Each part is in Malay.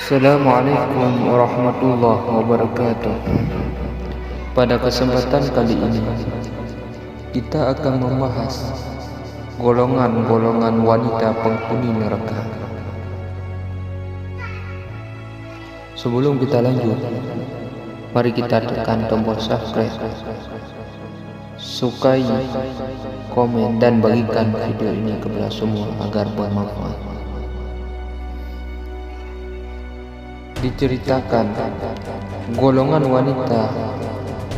Assalamualaikum warahmatullahi wabarakatuh. Pada kesempatan kali ini kita akan membahas golongan-golongan wanita penghuni neraka. Sebelum kita lanjut, mari kita tekan tombol subscribe, sukai, komen, dan bagikan video ini kepada semua agar bermanfaat. Diceritakan golongan wanita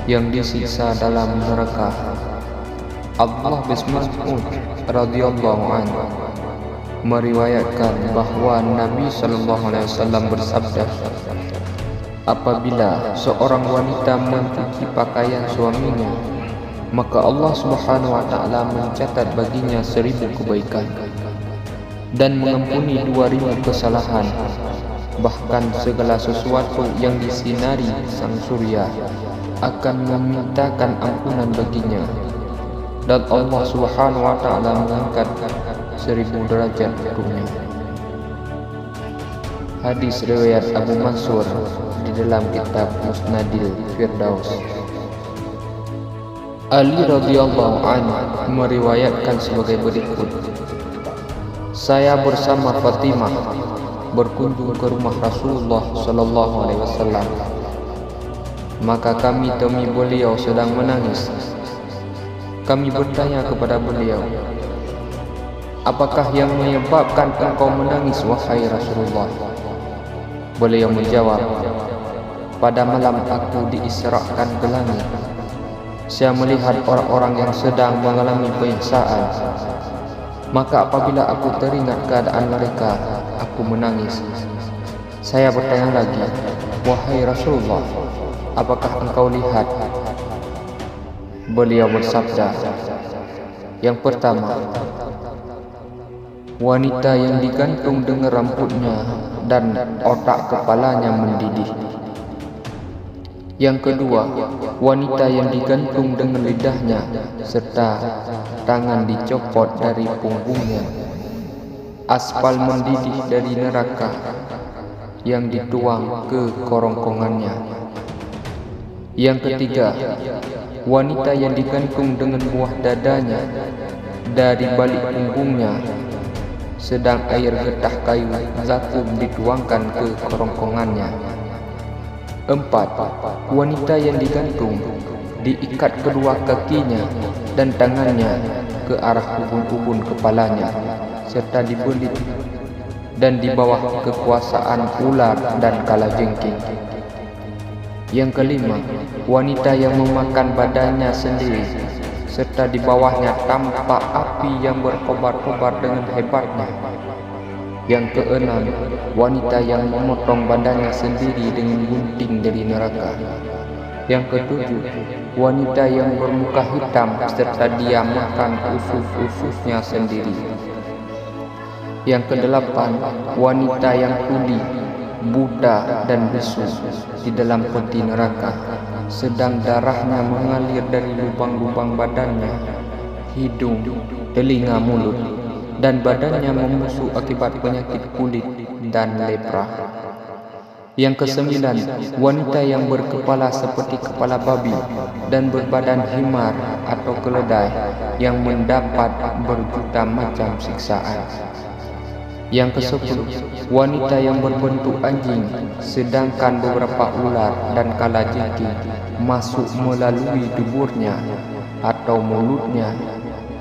yang disiksa dalam neraka. Abdullah bin Mas'ud radhiyallahu anhu meriwayatkan bahwa Nabi sallallahu alaihi wasallam bersabda, apabila seorang wanita mencuci pakaian suaminya, maka Allah Subhanahu wa taala mencatat baginya 1000 kebaikan dan mengampuni 2000 kesalahan. Bahkan segala sesuatu yang disinari sang surya akan memintakan ampunan baginya, dan Allah Subhanahu wa taala mengangkat 1000 derajat untuknya. Hadis riwayat Abu Mansur di dalam kitab Musnadil Firdaus. Ali radhiyallahu anhu meriwayatkan sebagai berikut, saya bersama Fatimah berkunjung ke rumah Rasulullah sallallahu alaihi wasallam. Maka kami temui beliau sedang menangis. Kami bertanya kepada beliau, apakah yang menyebabkan engkau menangis wahai Rasulullah? Beliau menjawab, pada malam aku diisrakan ke langit. Saya melihat orang-orang yang sedang mengalami penyiksaan. Maka apabila aku teringat keadaan mereka, aku menangis. Saya bertanya lagi, wahai Rasulullah, apakah engkau lihat? Beliau bersabda, yang pertama, wanita yang digantung dengan rambutnya dan otak kepalanya mendidih. Yang kedua, wanita yang digantung dengan lidahnya serta tangan dicopot dari punggungnya. Aspal mendidih dari neraka yang dituang ke kerongkongannya. Yang ketiga, wanita yang digantung dengan buah dadanya dari balik punggungnya, sedang air getah kayu zakum dituangkan ke kerongkongannya. 4. Wanita yang digantung diikat kedua kakinya dan tangannya ke arah ubun-ubun kepalanya serta dibelit dan di bawah kekuasaan ular dan kalajengking. Yang kelima, wanita yang memakan badannya sendiri serta di bawahnya tampak api yang berkobar-kobar dengan hebatnya. Yang keenam, wanita yang memotong badannya sendiri dengan gunting dari neraka. Yang ketujuh, wanita yang bermuka hitam serta dia makan usus-ususnya sendiri. Yang kedelapan, wanita yang tuli, buta dan bisu di dalam peti neraka, sedang darahnya mengalir dari lubang-lubang badannya, hidung, telinga, mulut, dan badannya membusuk akibat penyakit kulit dan lepra. Yang kesembilan, wanita yang berkepala seperti kepala babi dan berbadan himar atau keledai yang mendapat berjuta macam siksaan. Yang kesepuluh, wanita yang berbentuk anjing sedangkan beberapa ular dan kalajengking masuk melalui duburnya atau mulutnya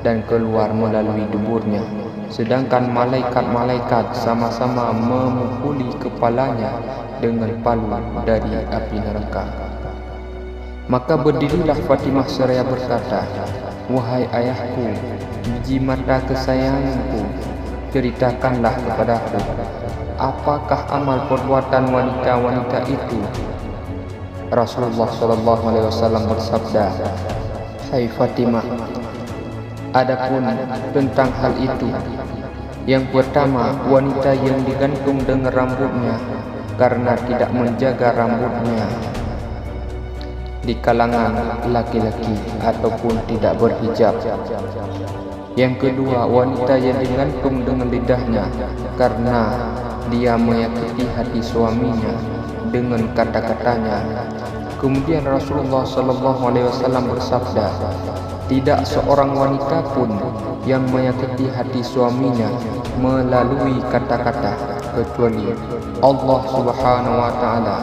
dan keluar melalui duburnya, sedangkan malaikat-malaikat sama-sama memukuli kepalanya dengan palu dari api neraka. Maka berdirilah Fatimah seraya berkata, wahai ayahku, biji mata kesayanganku, ceritakanlah kepadaku, apakah amal perbuatan wanita-wanita itu? Rasulullah SAW bersabda, hai Fatimah, adapun tentang hal itu, yang pertama, wanita yang digantung dengan rambutnya karena tidak menjaga rambutnya di kalangan laki-laki ataupun tidak berhijab. Yang kedua, wanita yang digantung dengan lidahnya karena dia menyakiti hati suaminya dengan kata-katanya. Kemudian Rasulullah SAW bersabda, tidak seorang wanita pun yang menyakiti hati suaminya melalui kata-kata, kecuali Allah Subhanahu wa Ta'ala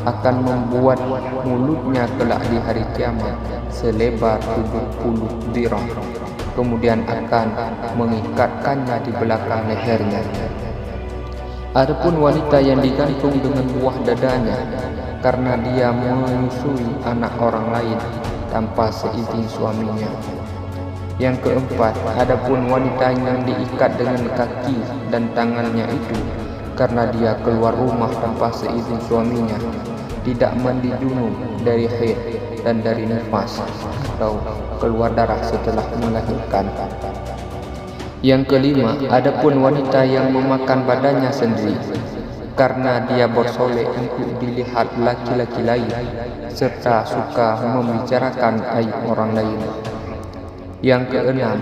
akan membuat mulutnya kelak di hari kiamat selebar 70 dirham, kemudian akan mengikatkannya di belakang lehernya. Adapun wanita yang digantung dengan buah dadanya karena dia menyusui anak orang lain tanpa seizin suaminya. Yang keempat, adapun wanita yang diikat dengan kaki dan tangannya itu karena dia keluar rumah tanpa seizin suaminya, tidak mandi junub dari haid dan dari nifas atau keluar darah setelah melahirkan. Yang kelima, adapun wanita yang memakan badannya sendiri karena dia bersolek untuk dilihat laki-laki lain serta suka membicarakan aib orang lain. Yang keenam,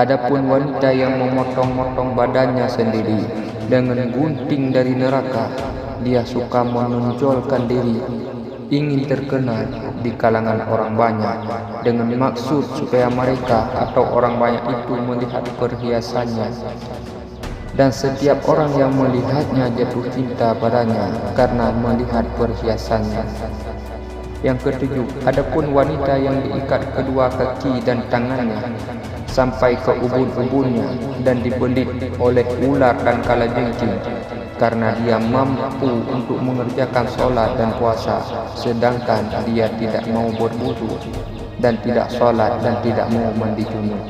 adapun wanita yang memotong-motong badannya sendiri dengan gunting dari neraka, dia suka menonjolkan diri, ingin terkenal di kalangan orang banyak dengan maksud supaya mereka atau orang banyak itu melihat perhiasannya, dan setiap orang yang melihatnya jatuh cinta padanya karena melihat perhiasannya. Yang ketujuh, adapun wanita yang diikat kedua kaki dan tangannya sampai ke ubun-ubunnya dan dibelit oleh ular dan kalajengking karena dia mampu untuk mengerjakan solat dan puasa, sedangkan dia tidak mau berwudu dan tidak solat dan tidak mau mandi junub.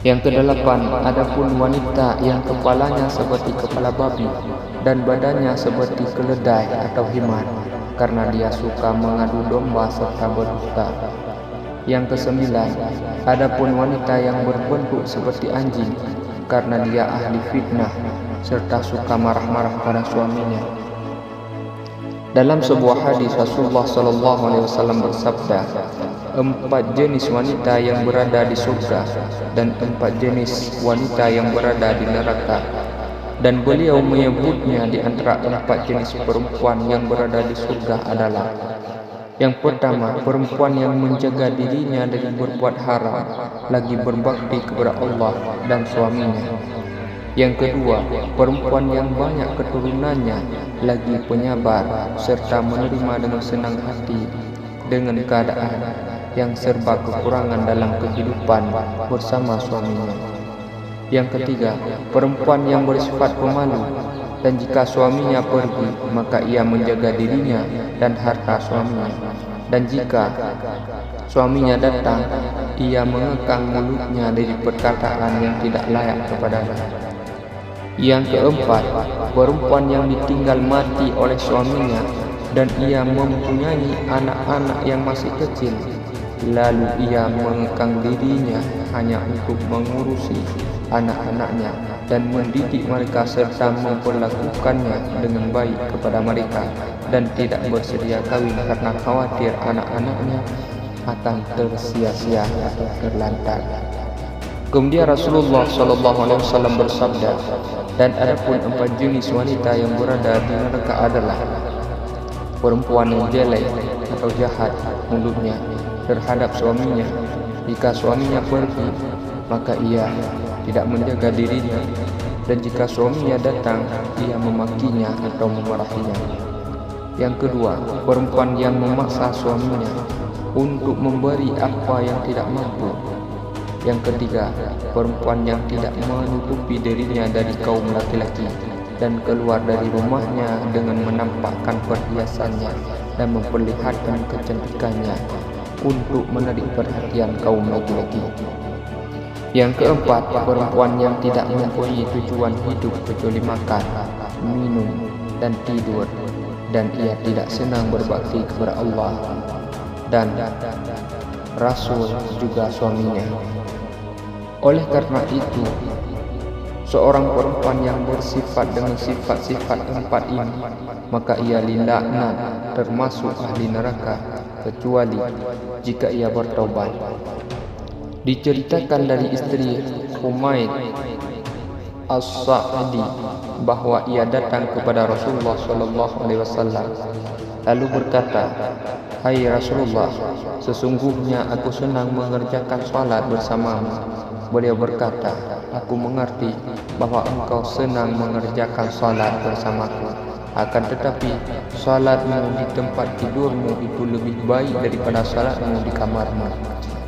Yang kedelapan, adapun wanita yang kepalanya seperti kepala babi dan badannya seperti keledai atau himar karena dia suka mengadu domba serta berdusta. Yang kesembilan, adapun wanita yang berbentuk seperti anjing karena dia ahli fitnah serta suka marah-marah pada suaminya. Dalam sebuah hadis Rasulullah SAW bersabda, 4 jenis wanita yang berada di surga dan 4 jenis wanita yang berada di neraka. Dan beliau menyebutnya di antara 4 jenis perempuan yang berada di surga adalah: yang pertama, perempuan yang menjaga dirinya dari berbuat haram, lagi berbakti kepada Allah dan suaminya. Yang kedua, perempuan yang banyak keturunannya, lagi penyabar serta menerima dengan senang hati dengan keadaan yang serba kekurangan dalam kehidupan bersama suaminya. Yang ketiga, perempuan yang bersifat pemalu, dan jika suaminya pergi, maka ia menjaga dirinya dan harta suaminya. Dan jika suaminya datang, ia mengekang mulutnya dari perkataan yang tidak layak kepadanya. Yang keempat, perempuan yang ditinggal mati oleh suaminya dan ia mempunyai anak-anak yang masih kecil, lalu ia mengekang dirinya hanya untuk mengurusi anak-anaknya dan mendidik mereka serta memperlakukannya dengan baik kepada mereka, dan tidak bersedia kawin karena khawatir anak-anaknya akan tersia-sia atau terlantar. Kemudian Rasulullah SAW bersabda, dan adapun 4 jenis wanita yang berada di neraka adalah perempuan yang jelek atau jahat mulutnya terhadap suaminya. Jika suaminya pergi, maka ia tidak menjaga dirinya, dan jika suaminya datang, ia memakinya atau memarahinya. Yang kedua, perempuan yang memaksa suaminya untuk memberi apa yang tidak mampu. Yang ketiga, perempuan yang tidak menutupi dirinya dari kaum laki-laki dan keluar dari rumahnya dengan menampakkan perhiasannya dan memperlihatkan kecantikannya untuk menarik perhatian kaum laki-laki. Yang keempat, perempuan yang tidak mempunyai tujuan hidup kecuali makan, minum, dan tidur, dan ia tidak senang berbakti kepada Allah dan Rasul juga suaminya. Oleh karena itu, seorang perempuan yang bersifat dengan sifat-sifat 4 ini, maka ia dilaknat termasuk ahli neraka, kecuali jika ia bertaubat. Diceritakan dari istri Humaid As-Sa'di bahwa ia datang kepada Rasulullah sallallahu alaihi wasallam lalu berkata, "Hai Rasulullah, sesungguhnya aku senang mengerjakan salat bersamamu." Beliau berkata, "Aku mengerti bahwa engkau senang mengerjakan salat bersamaku. Akan tetapi salatmu di tempat tidurmu itu lebih baik daripada salatmu di kamarmu,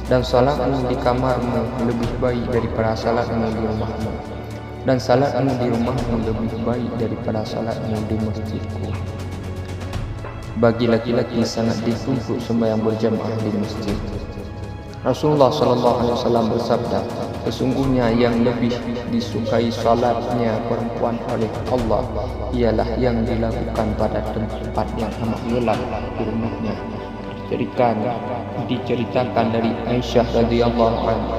dan salatmu di kamarmu lebih baik daripada salatmu di rumahmu, dan salatmu di rumahmu lebih baik daripada salatmu di masjidku." Bagi laki-laki sangat dituntut sembahyang berjamaah di masjid. Rasulullah sallallahu alaihi wasallam bersabda, "Sesungguhnya yang lebih disukai salatnya perempuan oleh Allah ialah yang dilakukan pada tempat yang amat gelap di rumahnya." Diceritakan dari Aisyah radhiyallahu anha,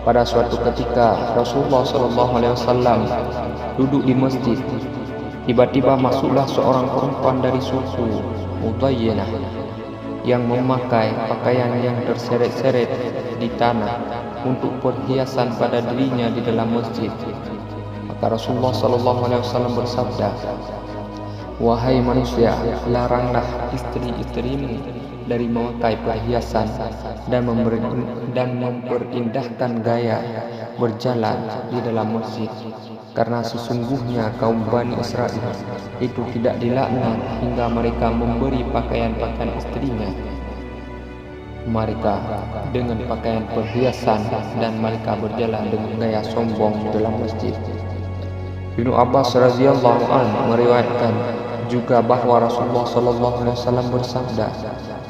pada suatu ketika Rasulullah sallallahu alaihi wasallam duduk di masjid. Tiba-tiba masuklah seorang perempuan dari suku Udayyinah yang memakai pakaian yang terseret-seret di tanah untuk perhiasan pada dirinya di dalam masjid. Maka Rasulullah sallallahu alaihi wasallam bersabda, "Wahai manusia, laranglah istri-istrimu dari memakai perhiasan dan memperindahkan gaya berjalan di dalam masjid, karena sesungguhnya kaum Bani Israel itu tidak dilaknat hingga mereka memberi pakaian-pakaian istrinya mereka dengan pakaian perhiasan, dan mereka berjalan dengan gaya sombong di dalam masjid." Ibnu Abbas radhiyallahu anhu meriwayatkan juga bahwa Rasulullah sallallahu alaihi wasallam bersabda,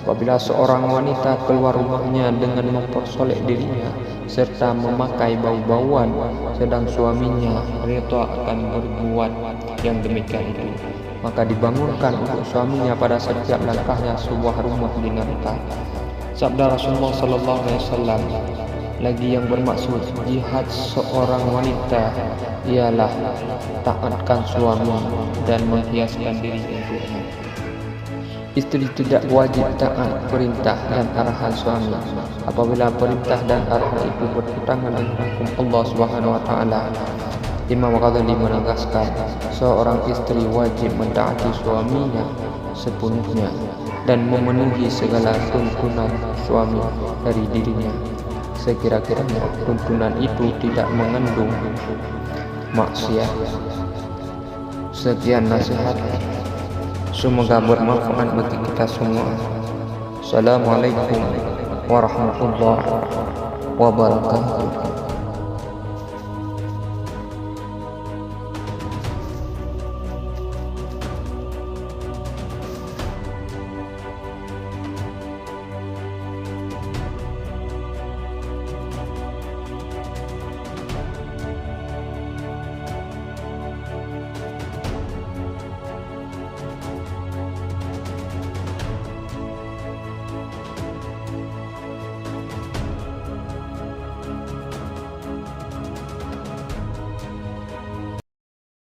"Apabila seorang wanita keluar rumahnya dengan mempersolek dirinya serta memakai bau-bauan, sedang suaminya rela akan berbuat yang demikian itu, maka dibangunkan untuk suaminya pada setiap langkahnya sebuah rumah di neraka." Sabda Rasulullah sallallahu alaihi wasallam lagi yang bermaksud jihad seorang wanita ialah taatkan suami dan menghiaskan diri untuknya. Istri tidak wajib taat perintah dan arahan suami apabila perintah dan arahan itu bertentangan dengan hukum Allah Subhanahu wa taala. Imam Ghazali menegaskan, seorang istri wajib mentaati suaminya sepenuhnya dan memenuhi segala tuntunan suami dari dirinya, sekira-kiranya tuntunan itu tidak mengandung maksiat. Sekian nasihat, semoga bermanfaat bagi kita semua. Assalamualaikum warahmatullahi wabarakatuh.